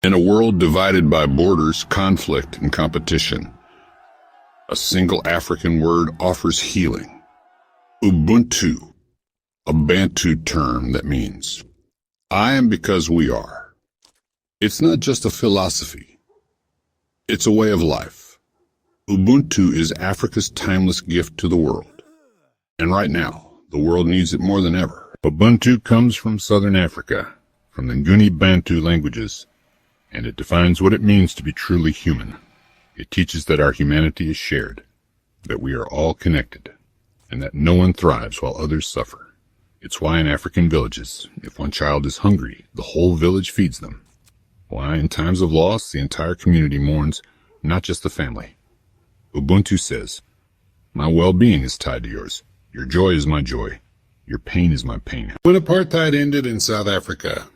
In a world divided by borders, conflict, and competition, a single African word offers healing. Ubuntu, a Bantu term that means, I am because we are. It's not just a philosophy. It's a way of life. Ubuntu is Africa's timeless gift to the world. And right now, the world needs it more than ever. Ubuntu comes from Southern Africa, from the Nguni Bantu languages, and it defines what it means to be truly human. It teaches that our humanity is shared, that we are all connected, and that no one thrives while others suffer. It's why in African villages, if one child is hungry, the whole village feeds them. Why in times of loss, the entire community mourns, not just the family. Ubuntu says, my well-being is tied to yours. Your joy is my joy. Your pain is my pain. When apartheid ended in South Africa,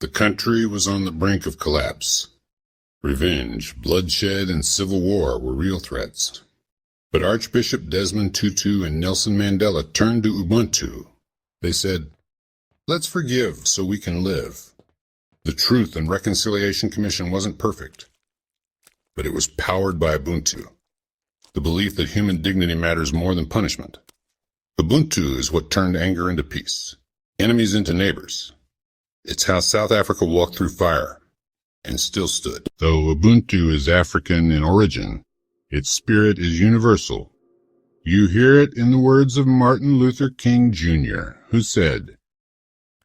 the country was on the brink of collapse. Revenge, bloodshed, and civil war were real threats. But Archbishop Desmond Tutu and Nelson Mandela turned to Ubuntu. They said, let's forgive so we can live. The Truth and Reconciliation Commission wasn't perfect, but it was powered by Ubuntu, the belief that human dignity matters more than punishment. Ubuntu is what turned anger into peace, enemies into neighbors. It's how South Africa walked through fire and still stood. Though Ubuntu is African in origin, its spirit is universal. You hear it in the words of Martin Luther King Jr., who said,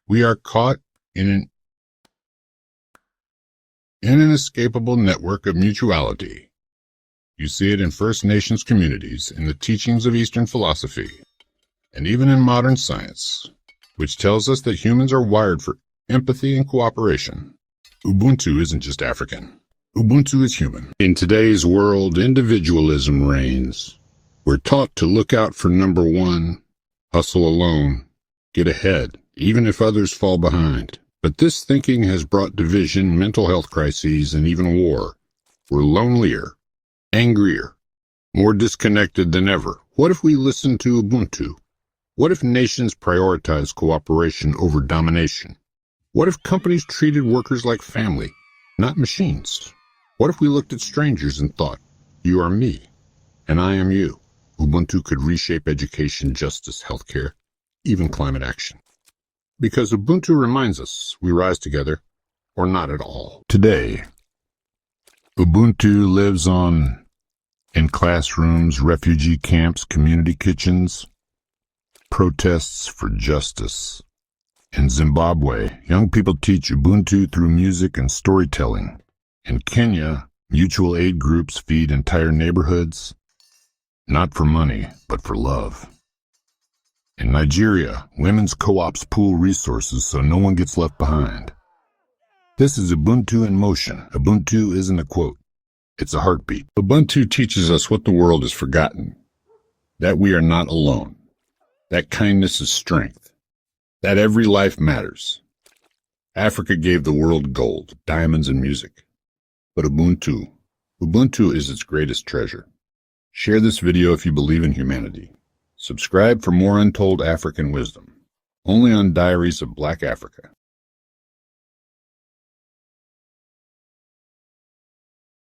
we are caught in an inescapable network of mutuality. You see it in First Nations communities, in the teachings of Eastern philosophy, and even in modern science, which tells us that humans are wired for empathy and cooperation. Ubuntu isn't just African. Ubuntu is human. In today's world, individualism reigns. We're taught to look out for number one, hustle alone, get ahead, even if others fall behind. But this thinking has brought division, mental health crises, and even war. We're lonelier, angrier, more disconnected than ever. What if we listened to Ubuntu? What if nations prioritize cooperation over domination? What if companies treated workers like family, not machines? What if we looked at strangers and thought, you are me, and I am you? Ubuntu could reshape education, justice, healthcare, even climate action. Because Ubuntu reminds us we rise together, or not at all. Today, Ubuntu lives on in classrooms, refugee camps, community kitchens, protests for justice. In Zimbabwe, young people teach Ubuntu through music and storytelling. In Kenya, mutual aid groups feed entire neighborhoods, not for money, but for love. In Nigeria, women's co-ops pool resources so no one gets left behind. This is Ubuntu in motion. Ubuntu isn't a quote. It's a heartbeat. Ubuntu teaches us what the world has forgotten. That we are not alone. That kindness is strength. That every life matters. Africa gave the world gold, diamonds, and music. But Ubuntu is its greatest treasure. Share this video if you believe in humanity. Subscribe for more untold African wisdom, only on Diaries of Black Africa.